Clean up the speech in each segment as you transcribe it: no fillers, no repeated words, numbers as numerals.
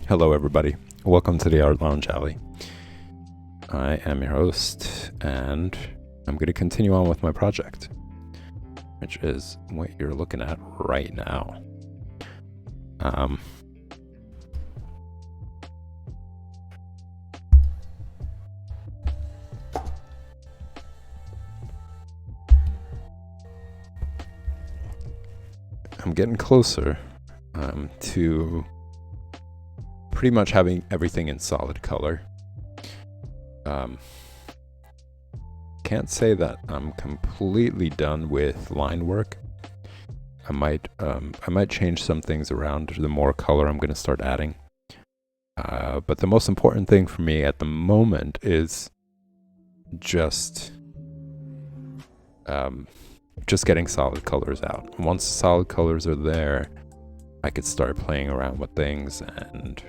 Hello, everybody. Welcome to the Art Lounge Alley. I am your host, and I'm going to continue on with my project, which is what you're looking at right now. I'm getting closer to pretty much having everything in solid color. Can't say that I'm completely done with line work. I might change some things around the more color I'm going to start adding. But the most important thing for me at the moment is just getting solid colors out. Once the solid colors are there, I could start playing around with things and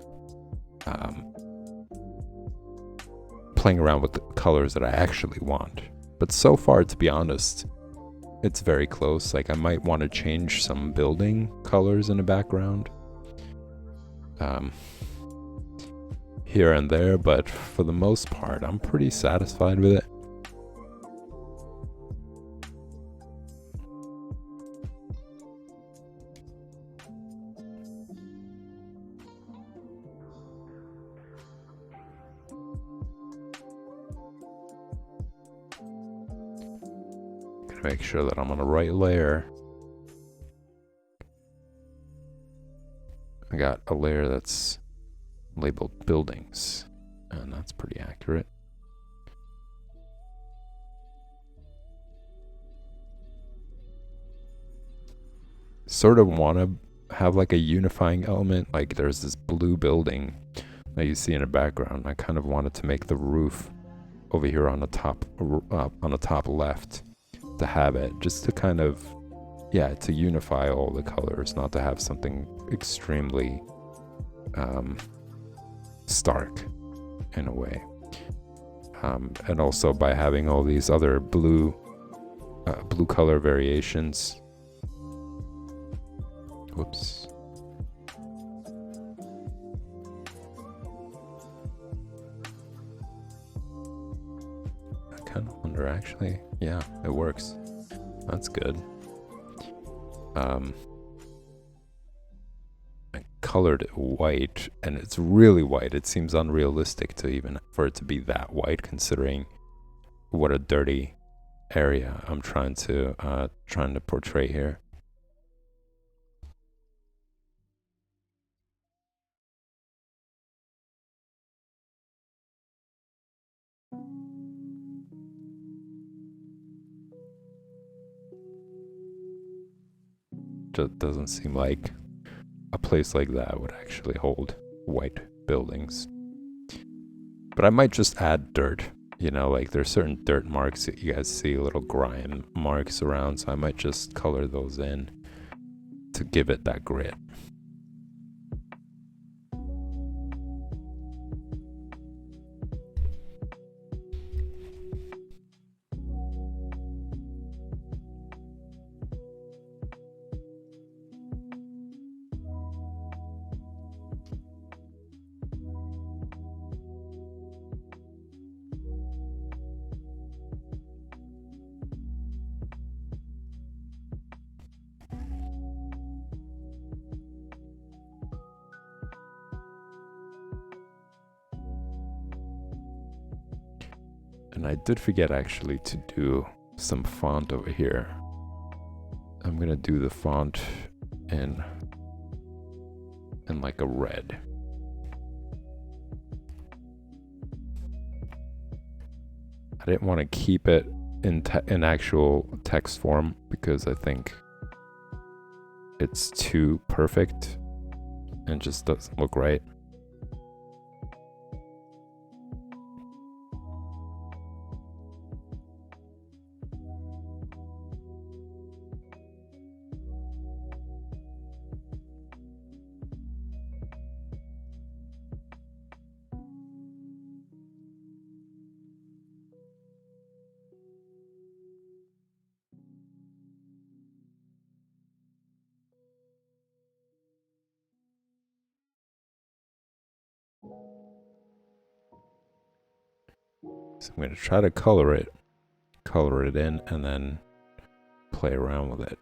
playing around with the colors that I actually want. But so far, to be honest, it's very close. Like, I might want to change some building colors in the background here and there, but for the most part, I'm pretty satisfied with it. Make sure that I'm on the right layer. I got a layer that's labeled buildings, and that's pretty accurate. Sort of want to have like a unifying element, like there's this blue building that you see in the background. I kind of wanted to make the roof over here on the top left to have it, just to kind of, to unify all the colors, not to have something extremely stark in a way. And also by having all these other blue color variations. Whoops. I kind of wonder, actually. Yeah, it works. That's good. I colored it white, and it's really white. It seems unrealistic to even for it to be that white, considering what a dirty area I'm trying to portray here. Just doesn't seem like a place like that would actually hold white buildings. But I might just add dirt. You know, like there's certain dirt marks that you guys see, little grime marks around, so I might just color those in to give it that grit. And I did forget actually to do some font over here. I'm gonna do the font in like a red. I didn't want to keep it in actual text form because I think it's too perfect and just doesn't look right. So I'm going to try to color it in, and then play around with it.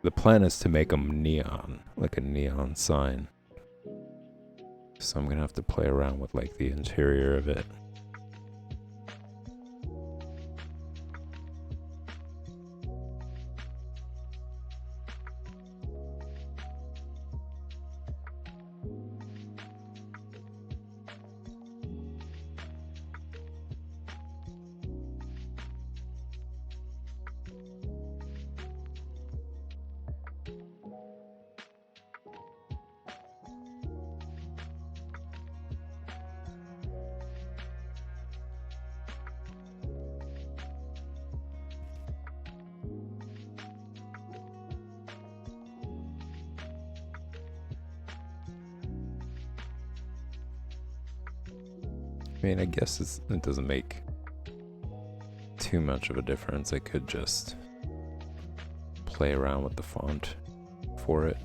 The plan is to make them neon, like a neon sign. So I'm gonna have to play around with like the interior of it. I mean, I guess it doesn't make too much of a difference. I could just play around with the font for it.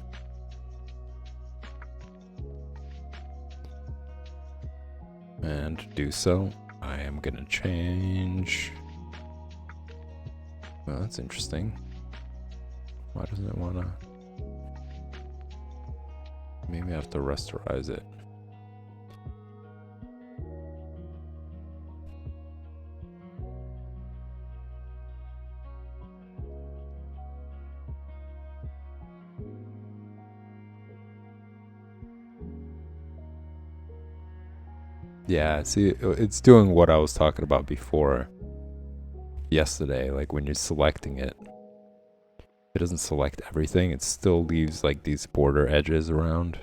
And to do so, I am gonna change. Well, that's interesting. Why doesn't it wanna? Maybe I have to rasterize it. Yeah, see, it's doing what I was talking about before yesterday. Like when you're selecting it, it doesn't select everything. It still leaves like these border edges around.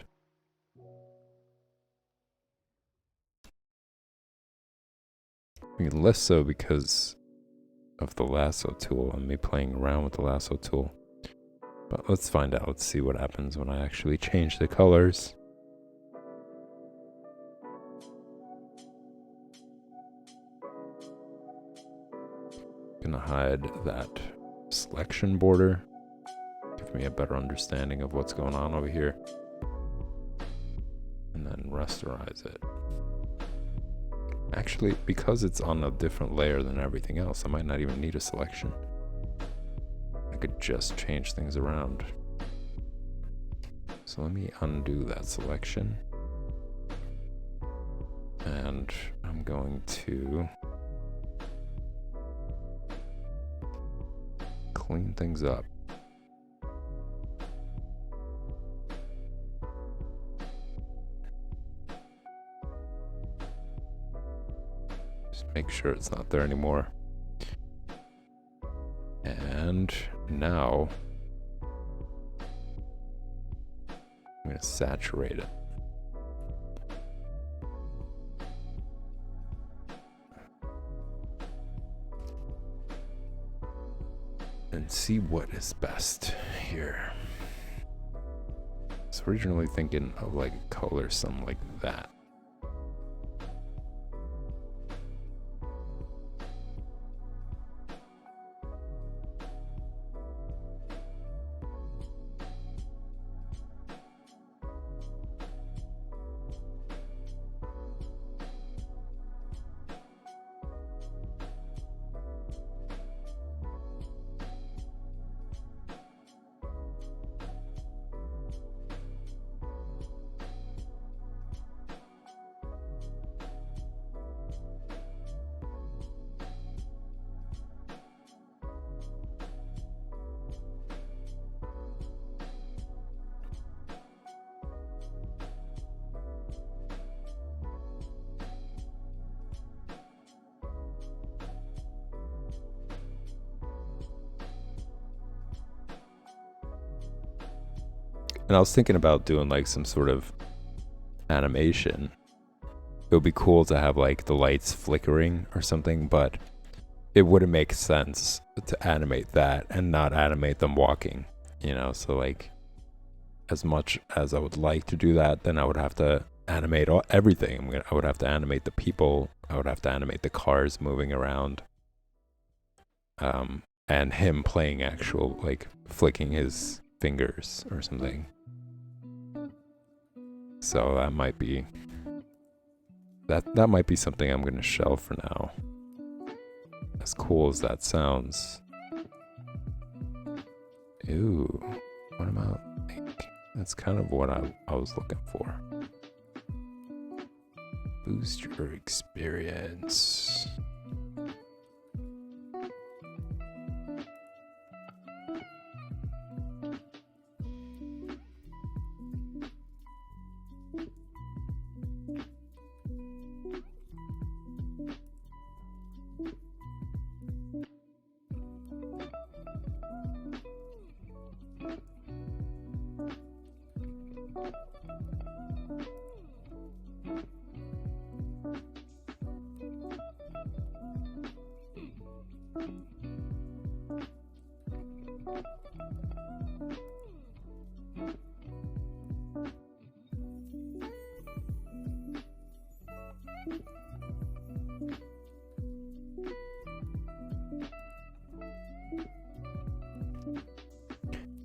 I mean, less so because of the lasso tool and me playing around with the lasso tool. But let's find out. Let's see what happens when I actually change the colors. Gonna hide that selection border. Give me a better understanding of what's going on over here. And then rasterize it. Actually, because it's on a different layer than everything else, I might not even need a selection. I could just change things around. So let me undo that selection. And I'm going to clean things up. Just make sure it's not there anymore. And now I'm going to saturate it. And see what is best here. I was originally thinking of like color some like that. And I was thinking about doing like some sort of animation. It would be cool to have like the lights flickering or something, but it wouldn't make sense to animate that and not animate them walking, you know? So like, as much as I would like to do that, then I would have to animate everything. I would have to animate the people. I would have to animate the cars moving around. And him playing actual, like, flicking his fingers or something. So that might be that might be something I'm gonna shelve for now. As cool as that sounds. Ooh, what about ink? That's kind of what I was looking for. Boost your experience.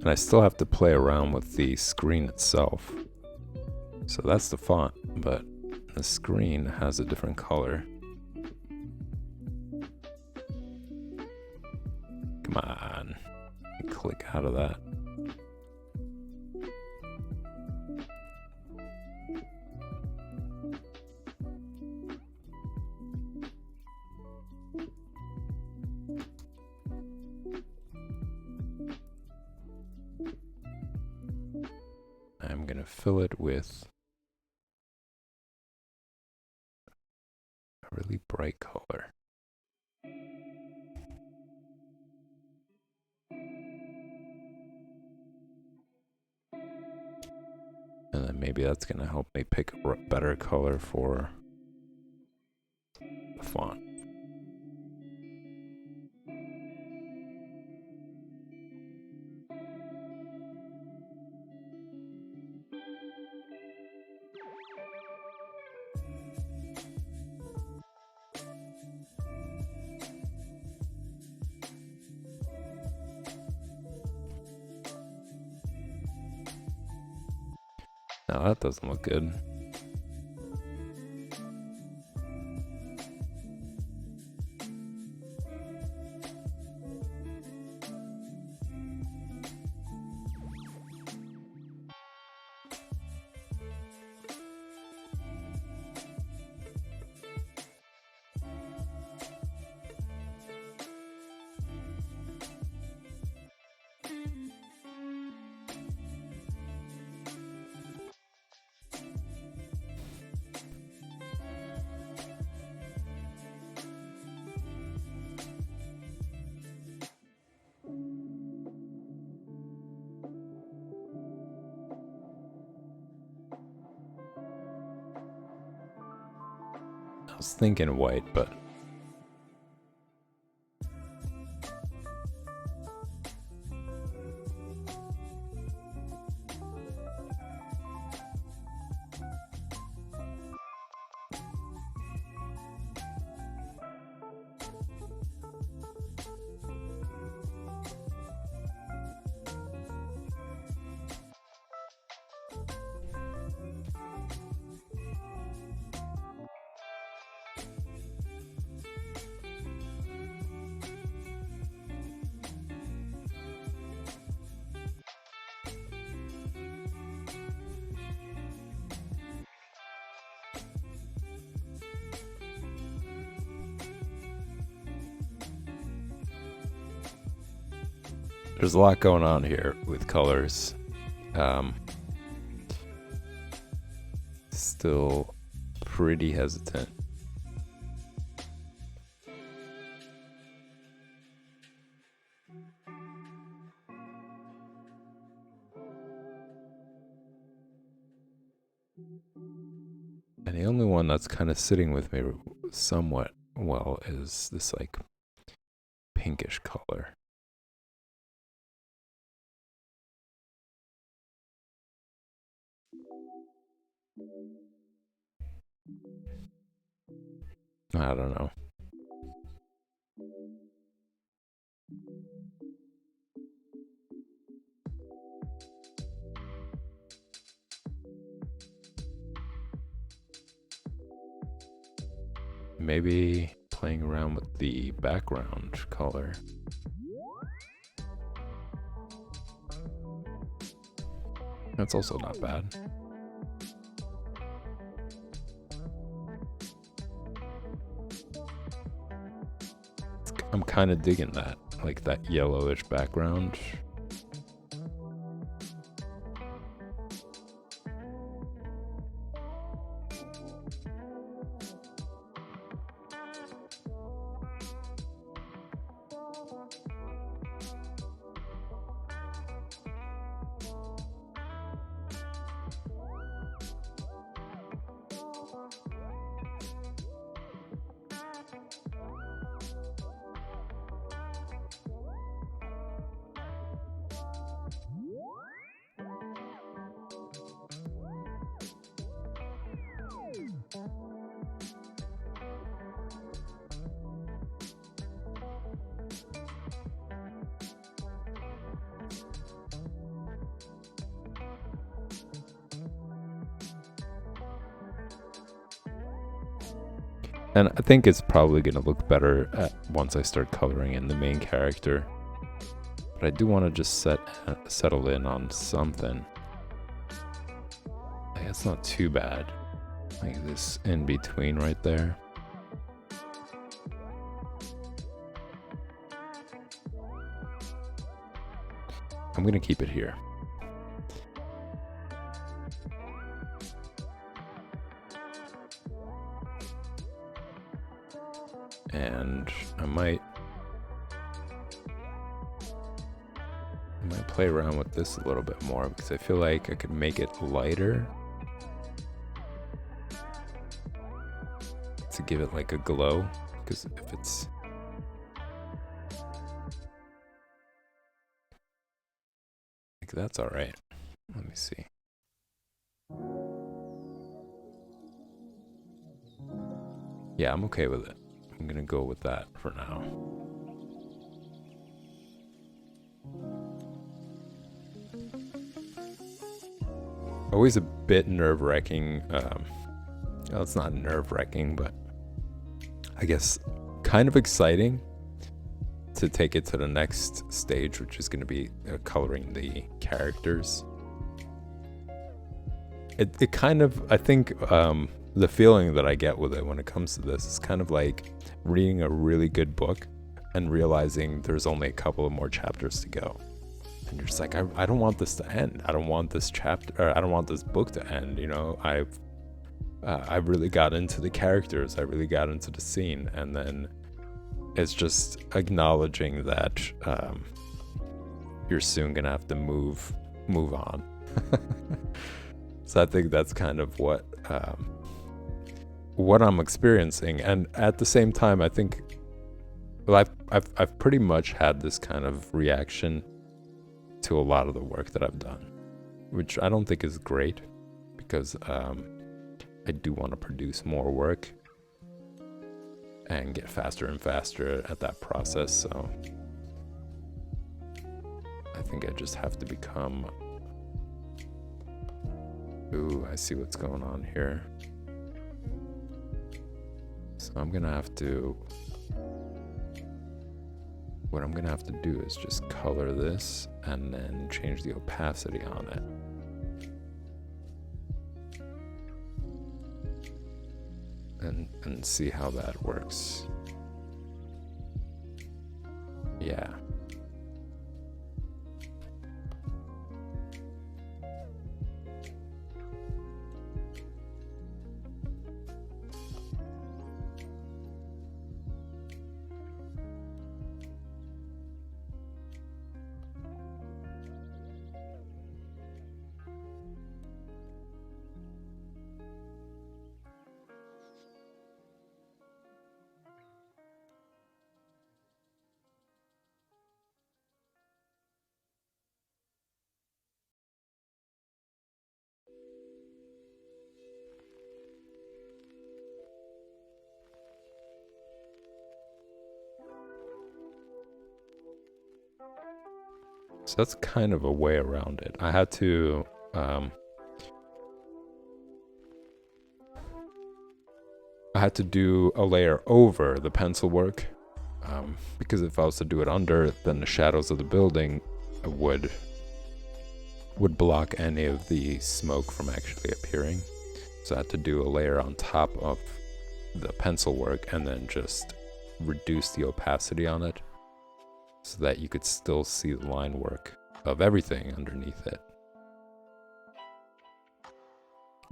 And I still have to play around with the screen itself. So that's the font, but the screen has a different color. Come on. Click out of that. I'm gonna fill it with a really bright color. And then maybe that's gonna help me pick a better color for the font. Now that doesn't look good. I was thinking white, but there's a lot going on here with colors. Still pretty hesitant. And the only one that's kind of sitting with me somewhat well is this like pinkish color. I don't know. Maybe playing around with the background color. That's also not bad. I'm kind of digging that, like that yellowish background. And I think it's probably going to look better once I start coloring in the main character. But I do want to just settle in on something. Like, it's not too bad. Like this in between right there. I'm going to keep it here. And I might play around with this a little bit more because I feel like I could make it lighter to give it like a glow, because if it's like that's all right. Let me see. Yeah, I'm okay with it. I'm gonna go with that for now. Always a bit nerve-wracking. Well, it's not nerve-wracking, but I guess kind of exciting to take it to the next stage, which is going to be coloring the characters. It kind of, I think, the feeling that I get with it when it comes to this is kind of like reading a really good book and realizing there's only a couple of more chapters to go. And you're just like, I don't want this to end. I don't want this chapter, or I don't want this book to end. You know, I really got into the characters. I really got into the scene. And then it's just acknowledging that you're soon going to have to move on. So I think that's kind of what I'm experiencing. And at the same time, I think, well, I've pretty much had this kind of reaction to a lot of the work that I've done, which I don't think is great, because I do want to produce more work and get faster and faster at that process. So I think I just have to become... Ooh, I see what's going on here. So I'm gonna have to... What I'm gonna have to do is just color this and then change the opacity on it. And see how that works. Yeah. So that's kind of a way around it. I had to I had to do a layer over the pencil work, because if I was to do it under, then the shadows of the building would block any of the smoke from actually appearing. So I had to do a layer on top of the pencil work and then just reduce the opacity on it so that you could still see the line work of everything underneath it.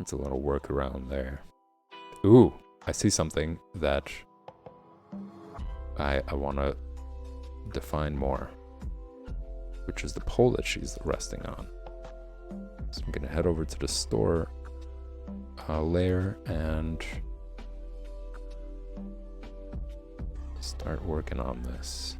It's a little workaround there. Ooh, I see something that I want to define more, which is the pole that she's resting on. So I'm going to head over to the store layer and start working on this.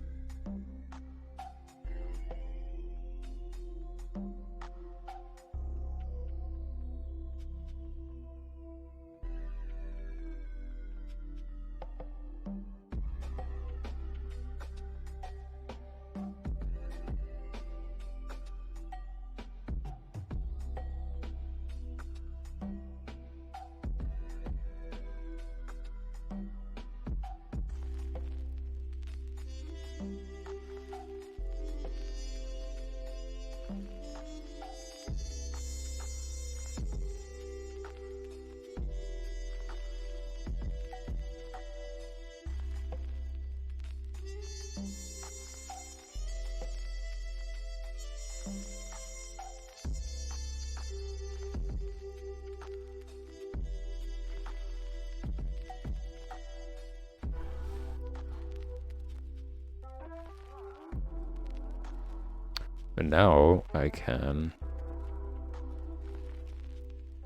And now I can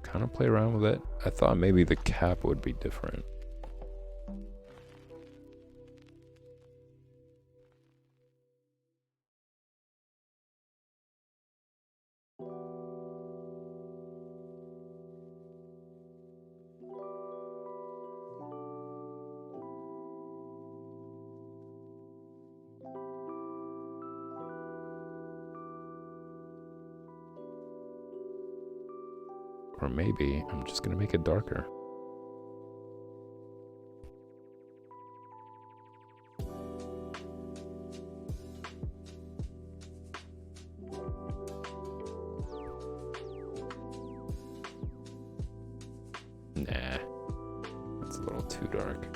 kind of play around with it. I thought maybe the cap would be different. Or maybe I'm just gonna make it darker. Nah, that's a little too dark.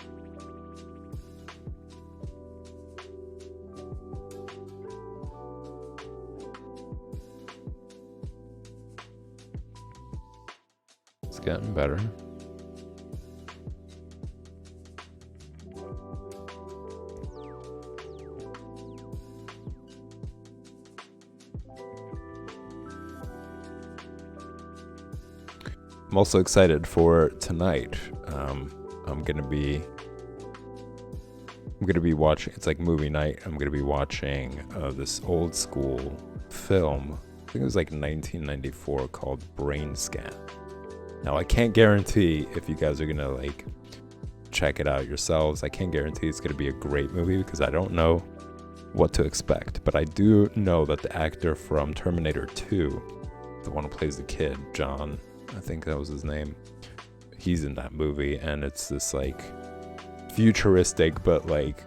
It's getting better. I'm also excited for tonight. I'm gonna be watching. It's like movie night. I'm gonna be watching this old school film. I think it was like 1994 called Brain Scan. Now I can't guarantee if you guys are gonna like check it out yourselves. I can't guarantee it's gonna be a great movie because I don't know what to expect. But I do know that the actor from Terminator 2, the one who plays the kid, John, I think that was his name, he's in that movie, and it's this like futuristic but like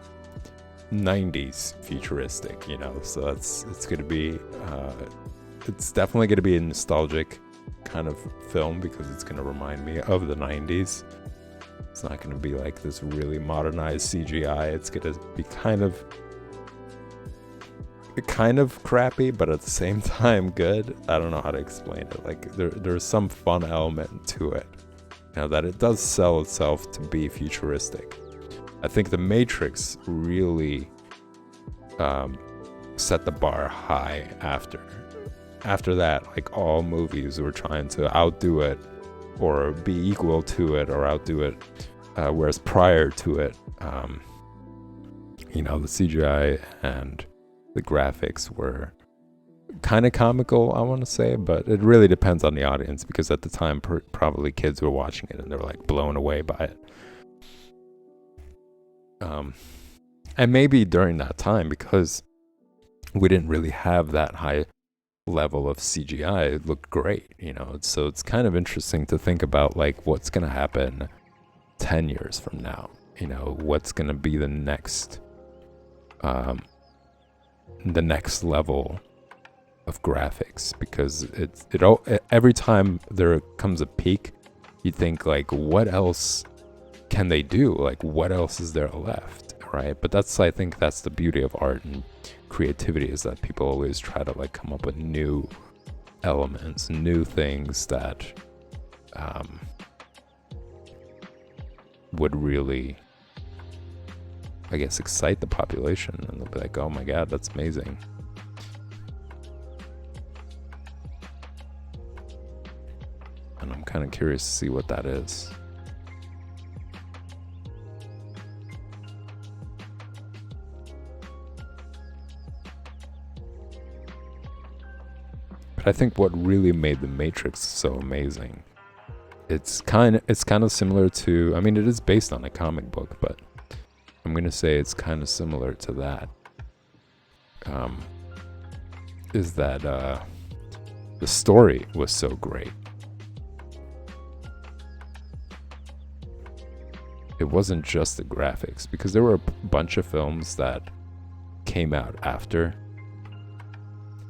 90s futuristic, you know, so it's gonna be it's definitely gonna be a nostalgic kind of film because it's gonna remind me of the 90s. It's not gonna be like this really modernized CGI. It's gonna be kind of crappy, but at the same time good. I don't know how to explain it. Like there's some fun element to it. Now that it does sell itself to be futuristic. I think The Matrix really set the bar high after that. Like all movies were trying to outdo it or be equal to it or outdo it. Whereas prior to it, you know, the CGI and the graphics were kind of comical, I want to say, but it really depends on the audience because at the time probably kids were watching it and they were like blown away by it. And maybe during that time, because we didn't really have that high level of CGI, it looked great, you know. So it's kind of interesting to think about like what's gonna happen 10 years from now? You know, what's going to be the next level of graphics? Because every time there comes a peak, you think like, what else can they do? Like, what else is there left, right? But I think that's the beauty of art and creativity, is that people always try to like come up with new elements, new things that would really, I guess, excite the population, and they'll be like, oh my god, that's amazing. And I'm kind of curious to see what that is. But I think what really made The Matrix so amazing, it's kind of similar to, I mean, it is based on a comic book, but I'm gonna say it's kind of similar to that. Is that the story was so great. It wasn't just the graphics, because there were a bunch of films that came out after,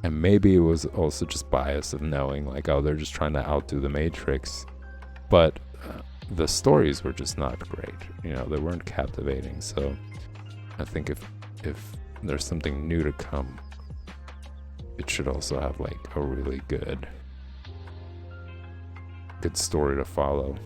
and maybe it was also just bias of knowing like, oh, they're just trying to outdo The Matrix, but the stories were just not great. You know, they weren't captivating. So I think if there's something new to come, it should also have like a really good story to follow.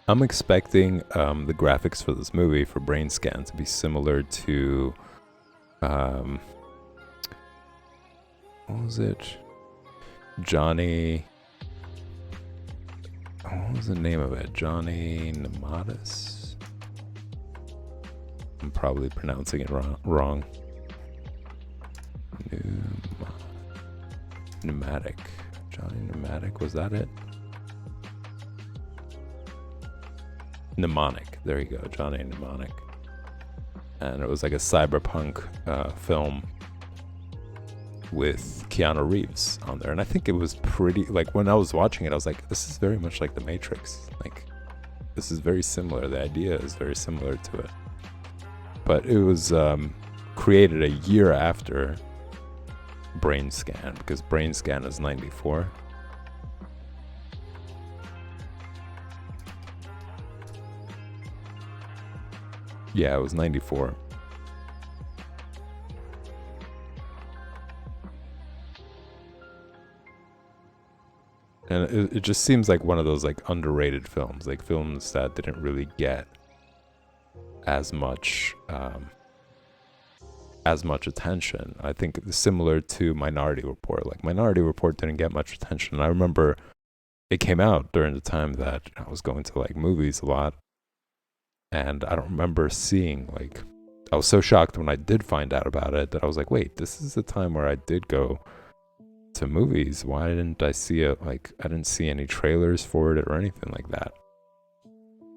I'm expecting the graphics for this movie, for Brain Scan, to be similar to what was it? Johnny. What was the name of it? Johnny Mnemonics? I'm probably pronouncing it wrong. Pneumatic. Johnny Pneumatic, was that it? Mnemonic. There you go, Johnny Mnemonic. And it was like a cyberpunk film with Keanu Reeves on there. And I think it was pretty, like when I was watching it, I was like, this is very much like The Matrix. Like, this is very similar. The idea is very similar to it. But it was created a year after Brain Scan, because Brain Scan is 94. Yeah, it was 94. And it just seems like one of those like underrated films, like films that didn't really get as much attention. I think similar to Minority Report. Like Minority Report didn't get much attention. I remember it came out during the time that I was going to like movies a lot. And I don't remember seeing, like, I was so shocked when I did find out about it that I was like, wait, this is the time where I did go to movies. Why didn't I see it? Like, I didn't see any trailers for it or anything like that.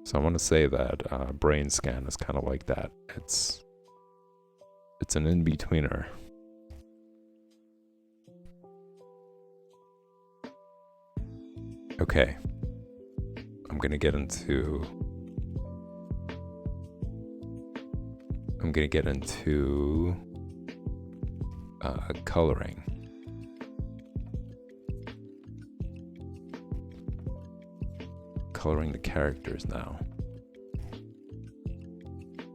So I want to say that Brain Scan is kind of like that. It's an in-betweener. Okay. I'm going to get into coloring. Coloring the characters now.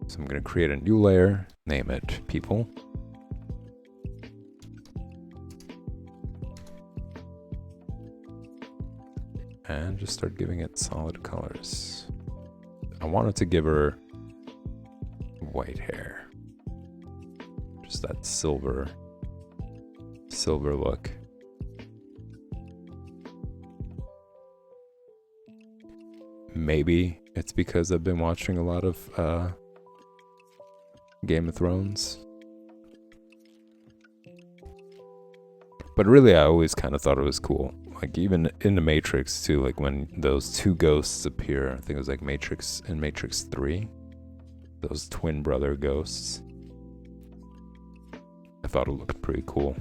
So I'm going to create a new layer, name it People. And just start giving it solid colors. I wanted to give her white hair. just that silver look. Maybe it's because I've been watching a lot of Game of Thrones. But really, I always kind of thought it was cool. Like, even in the Matrix, too, like when those two ghosts appear, I think it was like Matrix and Matrix 3, those twin brother ghosts. I thought it looked pretty cool.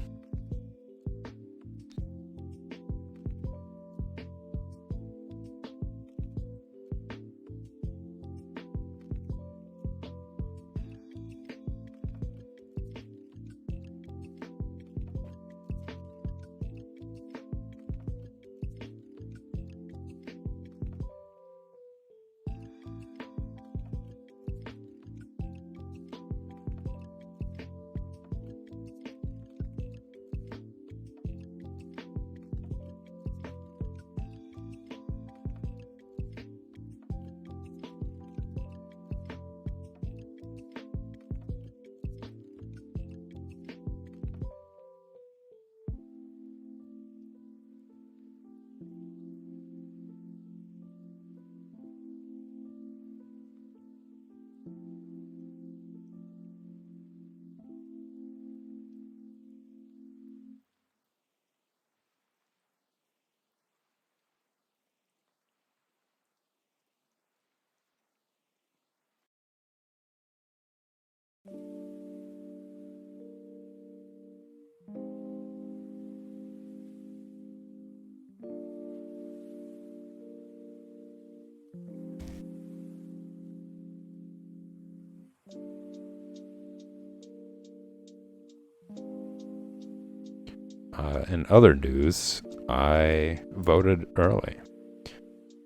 In other news, I voted early.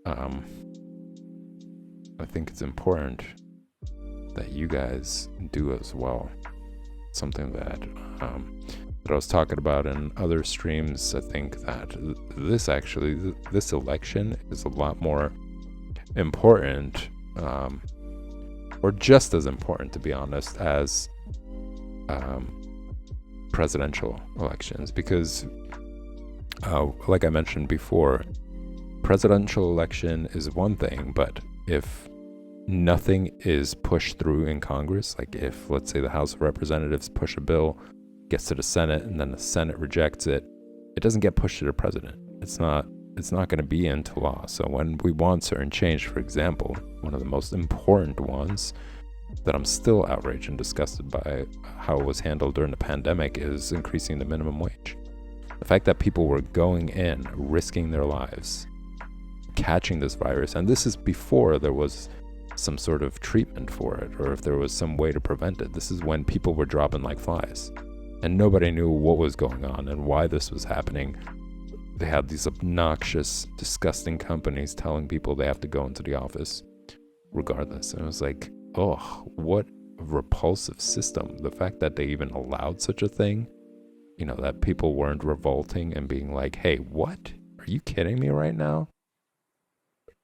I think it's important that you guys do as well. Something that I was talking about in other streams. I think that this election is a lot more important, or just as important, to be honest, as presidential elections, because like I mentioned before, presidential election is one thing, but if nothing is pushed through in Congress, like if, let's say, the House of Representatives push a bill, gets to the Senate, and then the Senate rejects it, it doesn't get pushed to the president. It's not going to be into law. So when we want certain change, for example, one of the most important ones that I'm still outraged and disgusted by how it was handled during the pandemic is increasing the minimum wage. The fact that people were going in, risking their lives, catching this virus, and this is before there was some sort of treatment for it, or if there was some way to prevent it. This is when people were dropping like flies, and nobody knew what was going on and why this was happening. They had these obnoxious, disgusting companies telling people they have to go into the office regardless. And it was like, oh, what a repulsive system. The fact that they even allowed such a thing, that people weren't revolting and being like, hey, what? Are you kidding me right now?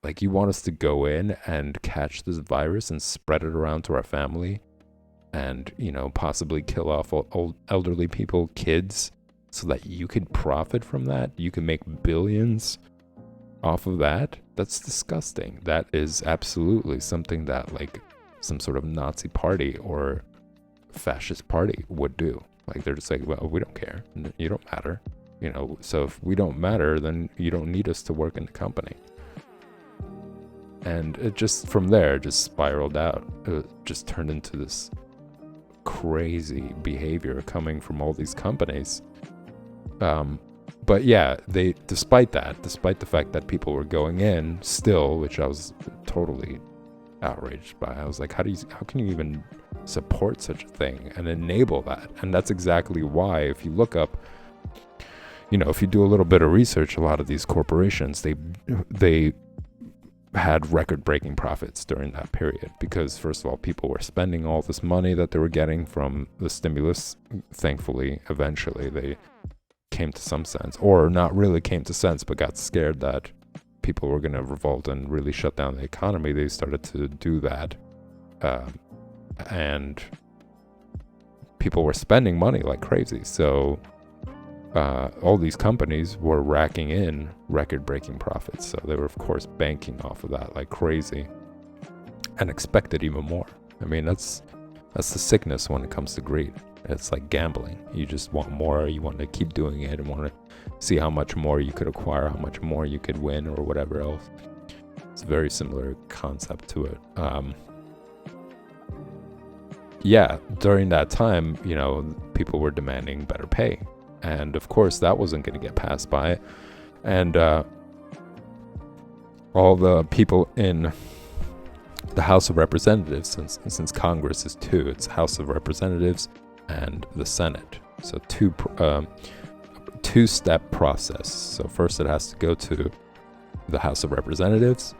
Like, you want us to go in and catch this virus and spread it around to our family and, possibly kill off old elderly people, kids, so that you could profit from that? You can make billions off of that? That's disgusting. That is absolutely something that, like, some sort of Nazi party or fascist party would do. Like, they're just like, well, we don't care. You don't matter. So if we don't matter, then you don't need us to work in the company. And it just, from there, just spiraled out. It just turned into this crazy behavior coming from all these companies. But yeah, despite the fact that people were going in still, which I was totally outraged by, I was like, how can you even support such a thing and enable that? And that's exactly why, if you look up, if you do a little bit of research, a lot of these corporations, they had record-breaking profits during that period, because first of all, people were spending all this money that they were getting from the stimulus. Thankfully, eventually they came to some sense, or not really came to sense, but got scared that people were going to revolt and really shut down the economy. They started to do that, and people were spending money like crazy. So all these companies were racking in record-breaking profits. So they were, of course, banking off of that like crazy and expected even more. I mean, that's the sickness when it comes to greed. It's like gambling. You just want more. You want to keep doing it and want to see how much more you could acquire, how much more you could win, or whatever else. It's a very similar concept to it. Yeah, during that time, people were demanding better pay. And of course, that wasn't going to get passed by. And all the people in the House of Representatives, since Congress is two, it's House of Representatives and the Senate. So two-step process. So first it has to go to the House of Representatives,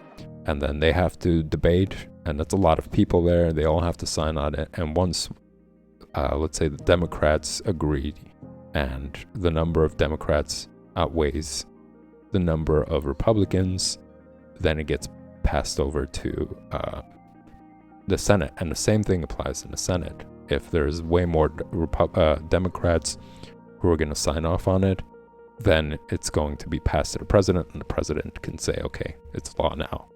and then they have to debate, and that's a lot of people there. They all have to sign on it. And once, let's say the Democrats agree, and the number of Democrats outweighs the number of Republicans, then it gets passed over to the Senate. And the same thing applies in the Senate. If there's way more Democrats who are going to sign off on it, then it's going to be passed to the president, and the president can say, okay, it's law now.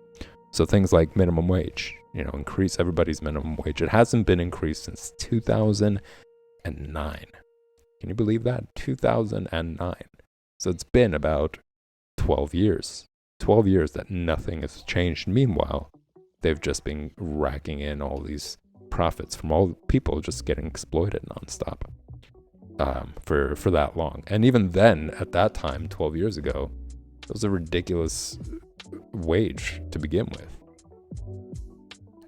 So things like minimum wage, increase everybody's minimum wage. It hasn't been increased since 2009. Can you believe that? 2009. So it's been about 12 years. 12 years that nothing has changed. Meanwhile, they've just been racking in all these profits from all people just getting exploited nonstop for that long. And even then, at that time, 12 years ago, it was a ridiculous wage to begin with,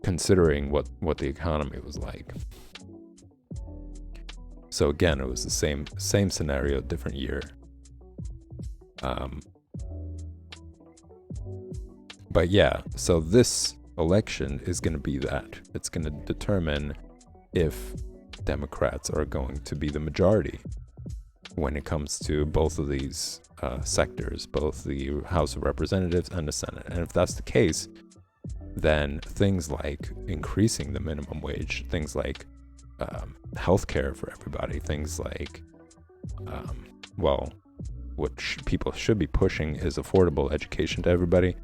considering what the economy was like. So again, it was the same scenario, different year. But yeah, so this election is going to be that. It's going to determine if Democrats are going to be the majority when it comes to both of these sectors, both the House of Representatives and the Senate. And if that's the case, then things like increasing the minimum wage, things like healthcare for everybody, things like, what people should be pushing is affordable education to everybody,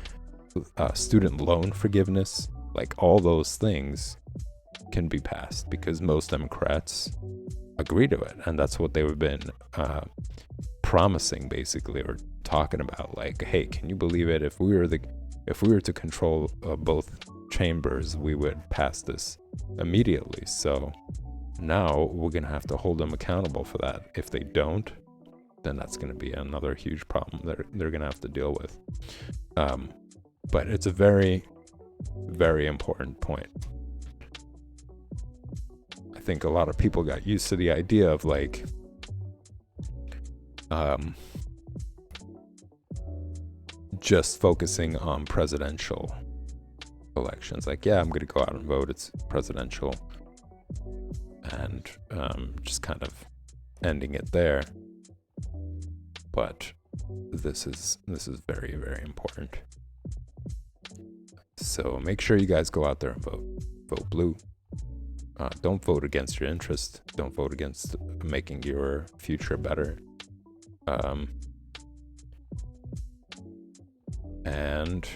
student loan forgiveness, like all those things can be passed because most Democrats agree to it. And that's what they've been promising, basically, or talking about. Like, hey, can you believe it? If we were to control both chambers, we would pass this immediately. So now we're going to have to hold them accountable for that. If they don't, then that's going to be another huge problem that they're going to have to deal with. But it's a very, very important point. I think a lot of people got used to the idea of like, just focusing on presidential elections. Like, yeah, I'm going to go out and vote. It's presidential. And just kind of ending it there. But this is very, very important. So make sure you guys go out there and vote. Vote blue. Don't vote against your interest. Don't vote against making your future better. And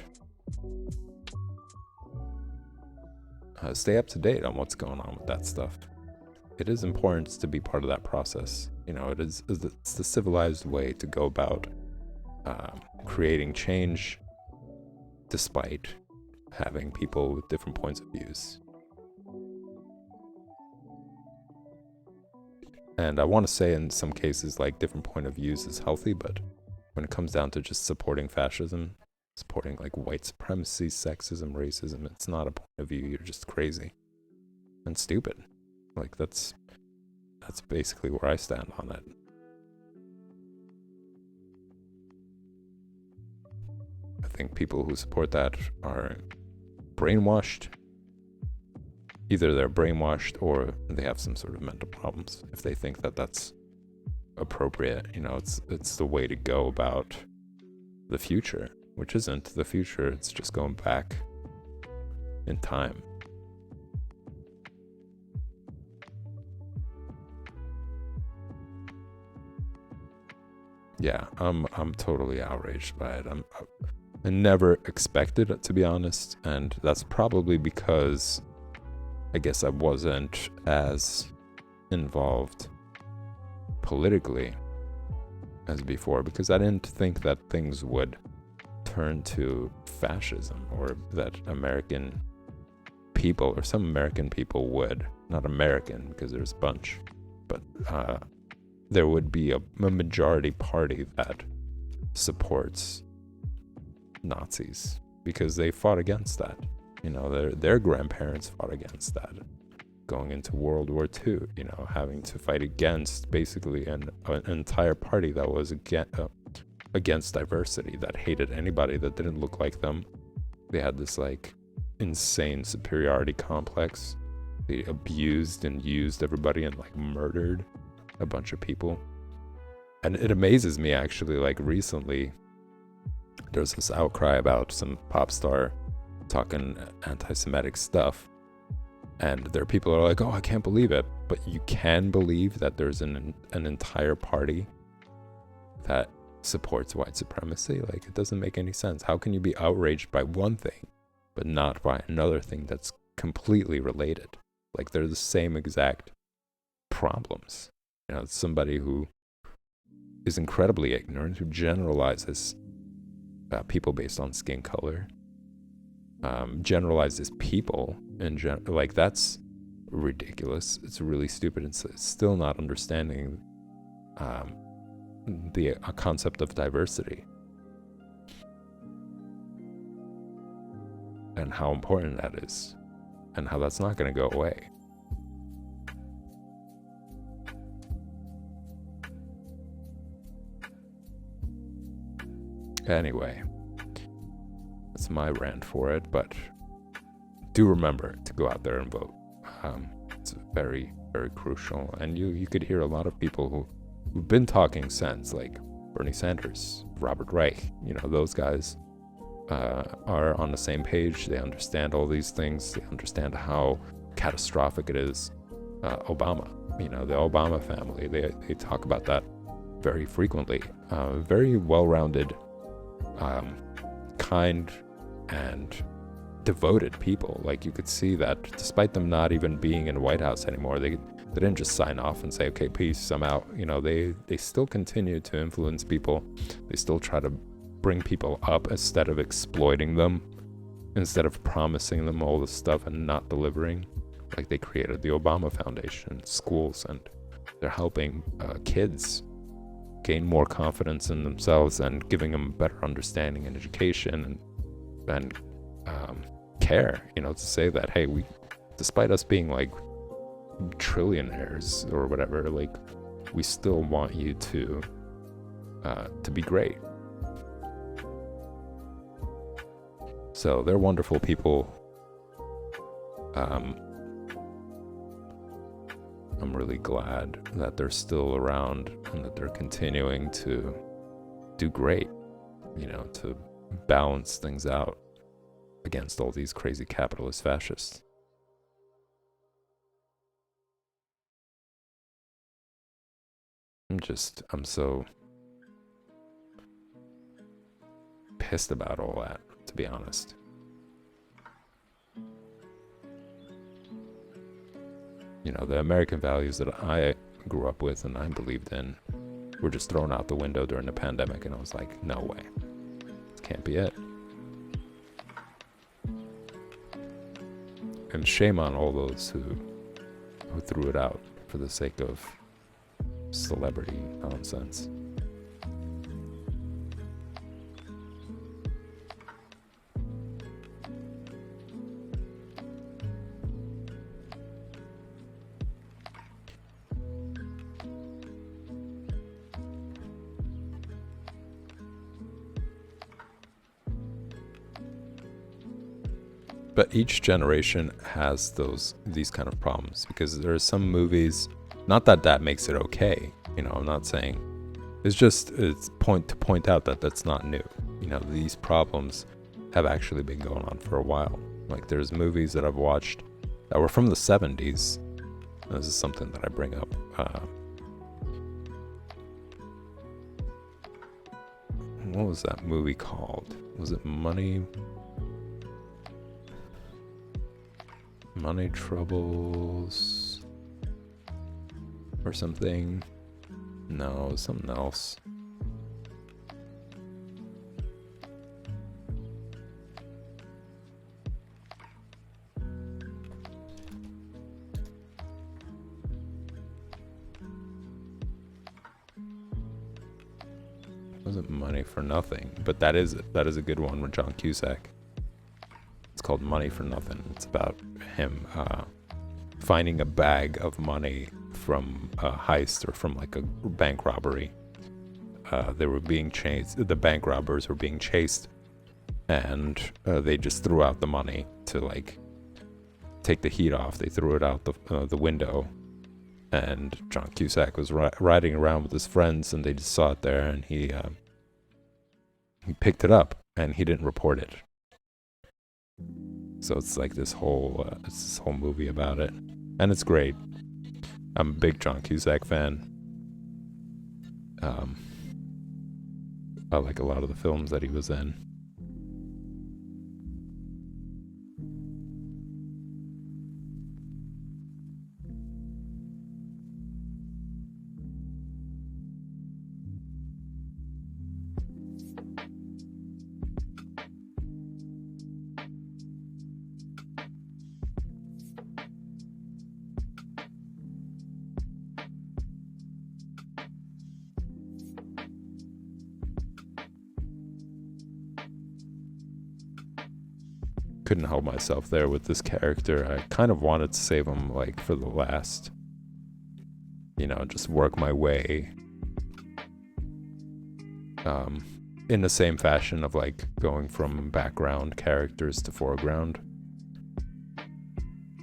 stay up to date on what's going on with that stuff. It is important to be part of that process. It's the civilized way to go about creating change, despite having people with different points of views. And I want to say in some cases, like, different point of views is healthy, but when it comes down to just supporting fascism, supporting like white supremacy, sexism, racism, it's not a point of view. You're just crazy and stupid. Like, that's basically where I stand on it. I think people who support that are brainwashed. Either they're brainwashed or they have some sort of mental problems if they think that that's appropriate. It's the way to go about the future, which isn't the future. It's just going back in time. yeah, I'm totally outraged by it. I never expected it, to be honest, and that's probably because I guess I wasn't as involved politically as before, because I didn't think that things would turn to fascism, or that American people, or some American people would, not American because there's a bunch, but there would be a majority party that supports Nazis, because they fought against that. You know, their grandparents fought against that, going into World War II, you know, having to fight against basically an entire party that was against diversity, that hated anybody that didn't look like them. They had this like insane superiority complex. They abused and used everybody and like murdered a bunch of people. And it amazes me, actually, like recently there's this outcry about some pop star talking anti-Semitic stuff, and there are people that are like, oh, I can't believe it. But you can believe that there's an entire party that supports white supremacy? Like, it doesn't make any sense. How can you be outraged by one thing but not by another thing that's completely related? Like, they're the same exact problems. You know, it's somebody who is incredibly ignorant, who generalizes people based on skin color, generalizes people in like, that's ridiculous. It's really stupid. It's still not understanding the concept of diversity and how important that is, and how that's not going to go away. Anyway, that's my rant for it, but do remember to go out there and vote. It's very, very crucial. And you could hear a lot of people who've been talking sense, like Bernie Sanders, Robert Reich, you know, those guys are on the same page. They understand all these things. They understand how catastrophic it is. Obama, you know, the Obama family, they talk about that very frequently. Very well-rounded, kind and devoted people. Like, you could see that despite them not even being in the White House anymore, they didn't just sign off and say, okay, peace, I'm out. You know, they still continue to influence people. They still try to bring people up instead of exploiting them, instead of promising them all this stuff and not delivering. Like, they created the Obama Foundation, schools, and they're helping kids gain more confidence in themselves and giving them better understanding and education and care, you know, to say that, hey, we, despite us being like trillionaires or whatever, like, we still want you to be great. So they're wonderful people. I'm really glad that they're still around and that they're continuing to do great, you know, to balance things out against all these crazy capitalist fascists. I'm so pissed about all that, to be honest. You know, the American values that I grew up with and I believed in were just thrown out the window during the pandemic, and I was like, no way. This can't be it. And shame on all those who threw it out for the sake of celebrity nonsense. But each generation has these kind of problems, because there are some movies, not that makes it okay, you know, I'm not saying, it's point out that that's not new. You know, these problems have actually been going on for a while. Like, there's movies that I've watched that were from the 70s. This is something that I bring up What was that movie called? Was it Money Troubles or something? No, it was something else. It wasn't Money for Nothing, but that is a good one with John Cusack. It's called Money for Nothing. It's about him finding a bag of money from a heist or from like a bank robbery. They were being chased. The bank robbers were being chased, and they just threw out the money to like take the heat off. They threw it out the window, and John Cusack was riding around with his friends, and they just saw it there, and he picked it up, and he didn't report it. So it's like this whole movie about it, and it's great. I'm a big John Cusack fan. I like a lot of the films that he was in. Couldn't help myself there with this character. I kind of wanted to save him like for the last, just work my way in the same fashion of like going from background characters to foreground.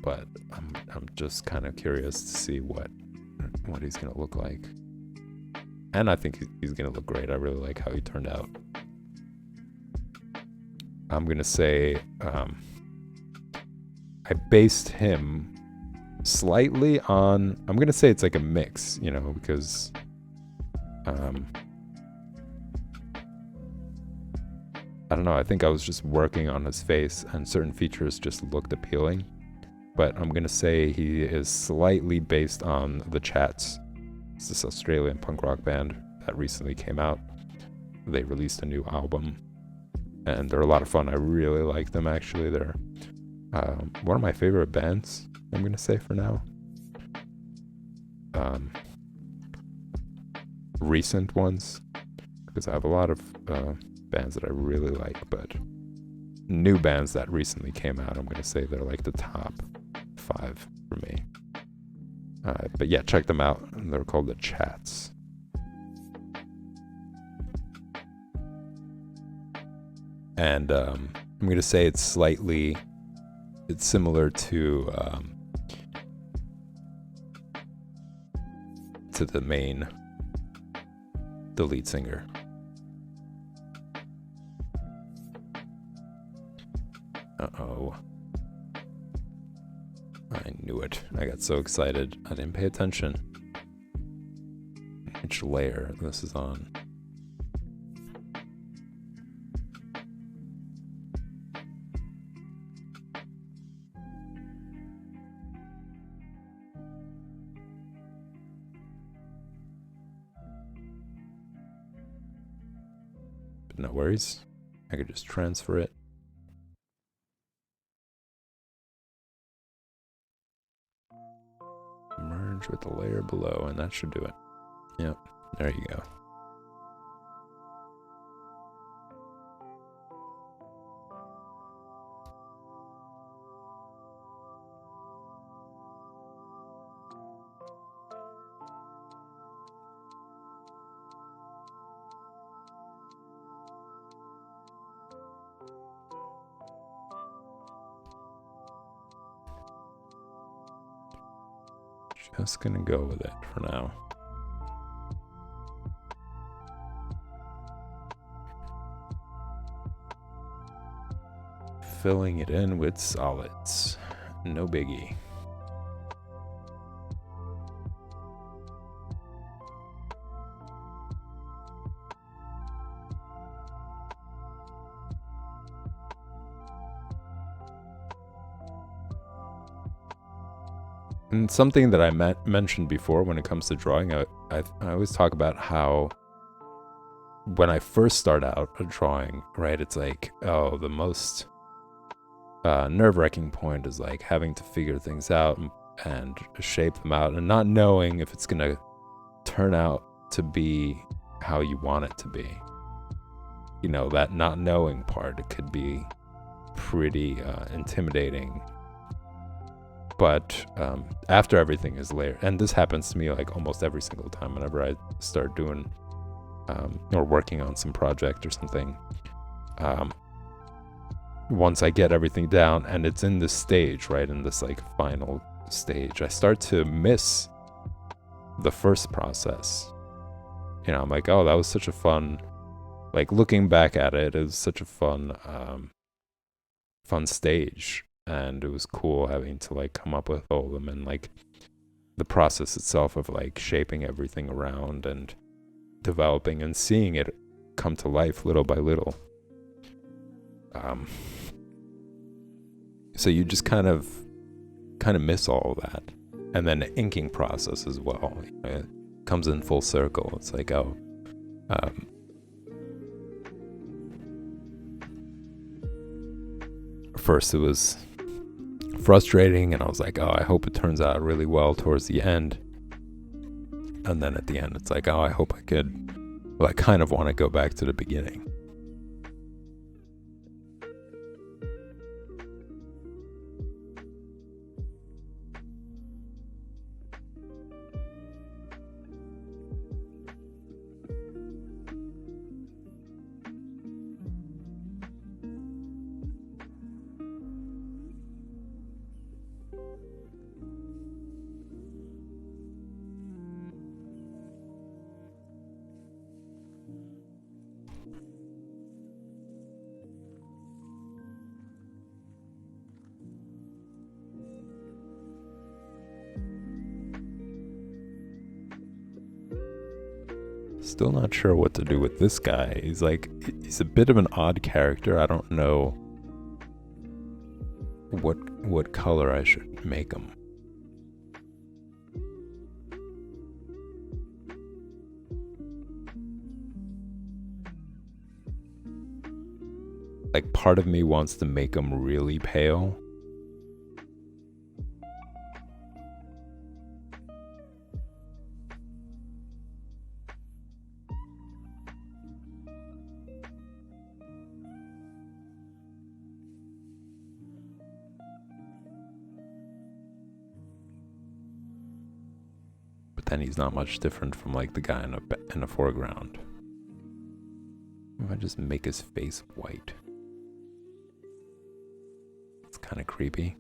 But I'm just kind of curious to see what he's gonna look like, and I think he's gonna look great. I really like how he turned out. I'm gonna say I based him slightly on. I'm gonna say it's like a mix, because I don't know. I think I was just working on his face, and certain features just looked appealing. But I'm gonna say he is slightly based on the Chats. It's this Australian punk rock band that recently came out. They released a new album, and they're a lot of fun. I really like them, actually. They're one of my favorite bands, I'm gonna say, for now. Recent ones, because I have a lot of bands that I really like, but new bands that recently came out, I'm gonna say they're like the top 5 for me. But yeah, check them out. They're called the Chats. And I'm gonna say it's similar to the lead singer. Uh-oh. I knew it. I got so excited. I didn't pay attention. Which layer this is on. But no worries. I could just transfer it. Merge with the layer below, and that should do it. Yep, there you go. Just gonna go with it for now. Filling it in with solids. No biggie. And something that I mentioned before when it comes to drawing, I always talk about how when I first start out a drawing, right, it's like, oh, the most nerve-wracking point is like having to figure things out and shape them out and not knowing if it's gonna turn out to be how you want it to be. You know, that not knowing part, it could be pretty intimidating. But after everything is layered, and this happens to me like almost every single time whenever I start doing or working on some project or something, once I get everything down and it's in this stage, right, in this like final stage, I start to miss the first process. You know, I'm like, oh, that was such a fun, like looking back at it, it was such a fun stage, and it was cool having to like come up with all of them, and like the process itself of like shaping everything around and developing and seeing it come to life little by little. So you just kind of miss all of that. And then the inking process as well, it comes in full circle. It's like, oh, first it was frustrating, and I was like, oh, I hope it turns out really well towards the end. And then at the end, it's like, oh, I hope I could, well, I kind of want to go back to the beginning. Still not sure what to do with this guy. He's a bit of an odd character. I don't know what color I should make him. Like, part of me wants to make him really pale. Then he's not much different from like the guy in the foreground. If I just make his face white, it's kind of creepy.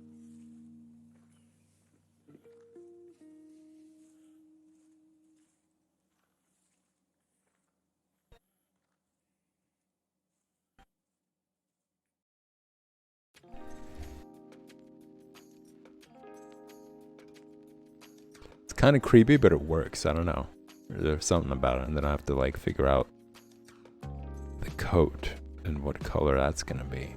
Kind of creepy, but it works. I don't know. There's something about it, and then I have to like figure out the coat and what color that's gonna be.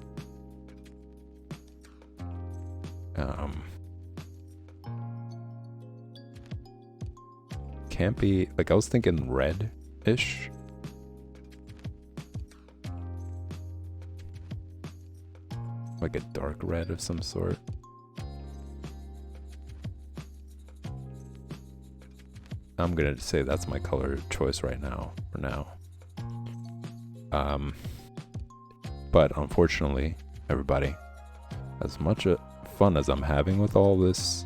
Can't be like, I was thinking red-ish. Like a dark red of some sort. I'm gonna say that's my color choice right now, for now. But unfortunately, everybody, as much fun as I'm having with all this,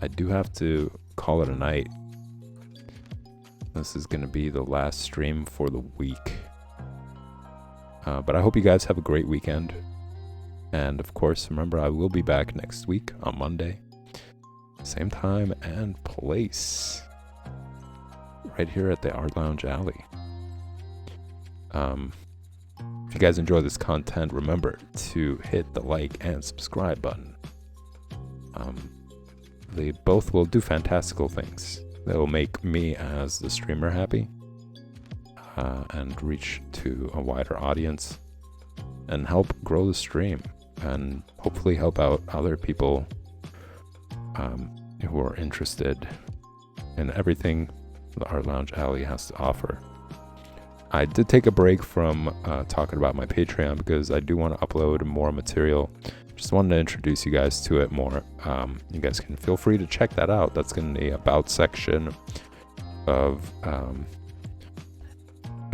I do have to call it a night. This is gonna be the last stream for the week. But I hope you guys have a great weekend. And of course, remember, I will be back next week on Monday. Same time and place. Right here at the Art Lounge Alley. If you guys enjoy this content, remember to hit the like and subscribe button. They both will do fantastical things. They will make me as the streamer happy, and reach to a wider audience, and help grow the stream, and hopefully help out other people who are interested in everything the Art Lounge Alley has to offer. I did take a break from talking about my Patreon because I do want to upload more material. Just wanted to introduce you guys to it more. You guys can feel free to check that out. That's in the About section of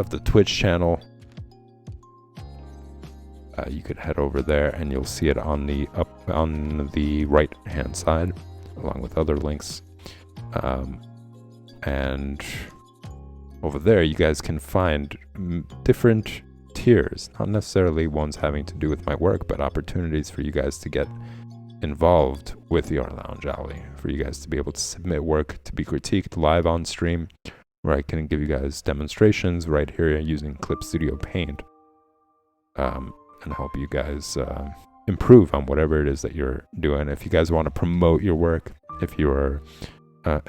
the Twitch channel. You could head over there and you'll see it on the right hand side, along with other links. And over there you guys can find different tiers, not necessarily ones having to do with my work, but opportunities for you guys to get involved with the Art Lounge Alley, for you guys to be able to submit work to be critiqued live on stream, where I can give you guys demonstrations right here using Clip Studio Paint, and help you guys improve on whatever it is that you're doing. If you guys want to promote your work, if you are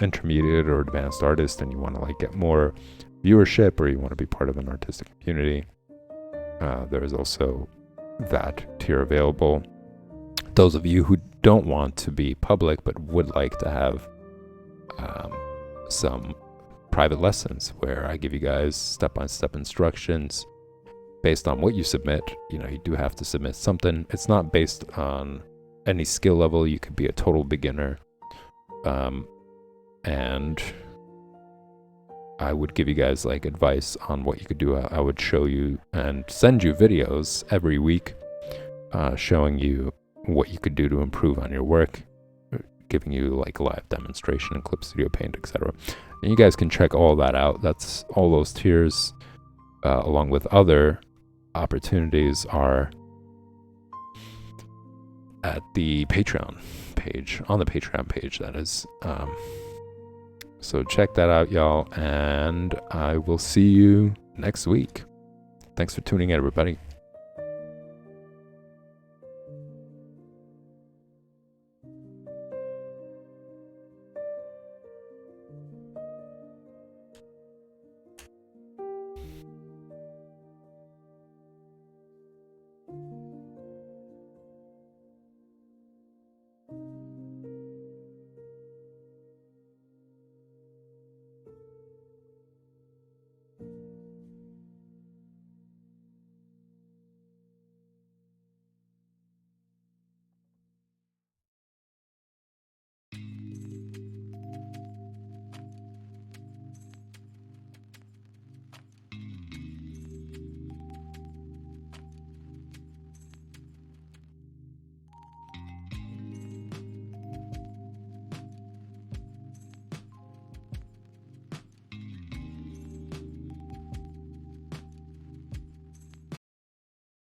intermediate or advanced artist and you want to like get more viewership, or you want to be part of an artistic community, there is also that tier available. Those of you who don't want to be public but would like to have some private lessons where I give you guys step-by-step instructions based on what you submit. You know, you do have to submit something. It's not based on any skill level. You could be a total beginner. And I would give you guys like advice on what you could do. I would show you and send you videos every week showing you what you could do to improve on your work, giving you like live demonstration in Clip Studio Paint, etc. And you guys can check all that out. That's all those tiers, along with other opportunities, are at the Patreon page, on the Patreon page, that is. So check that out, y'all, and I will see you next week. Thanks for tuning in, everybody.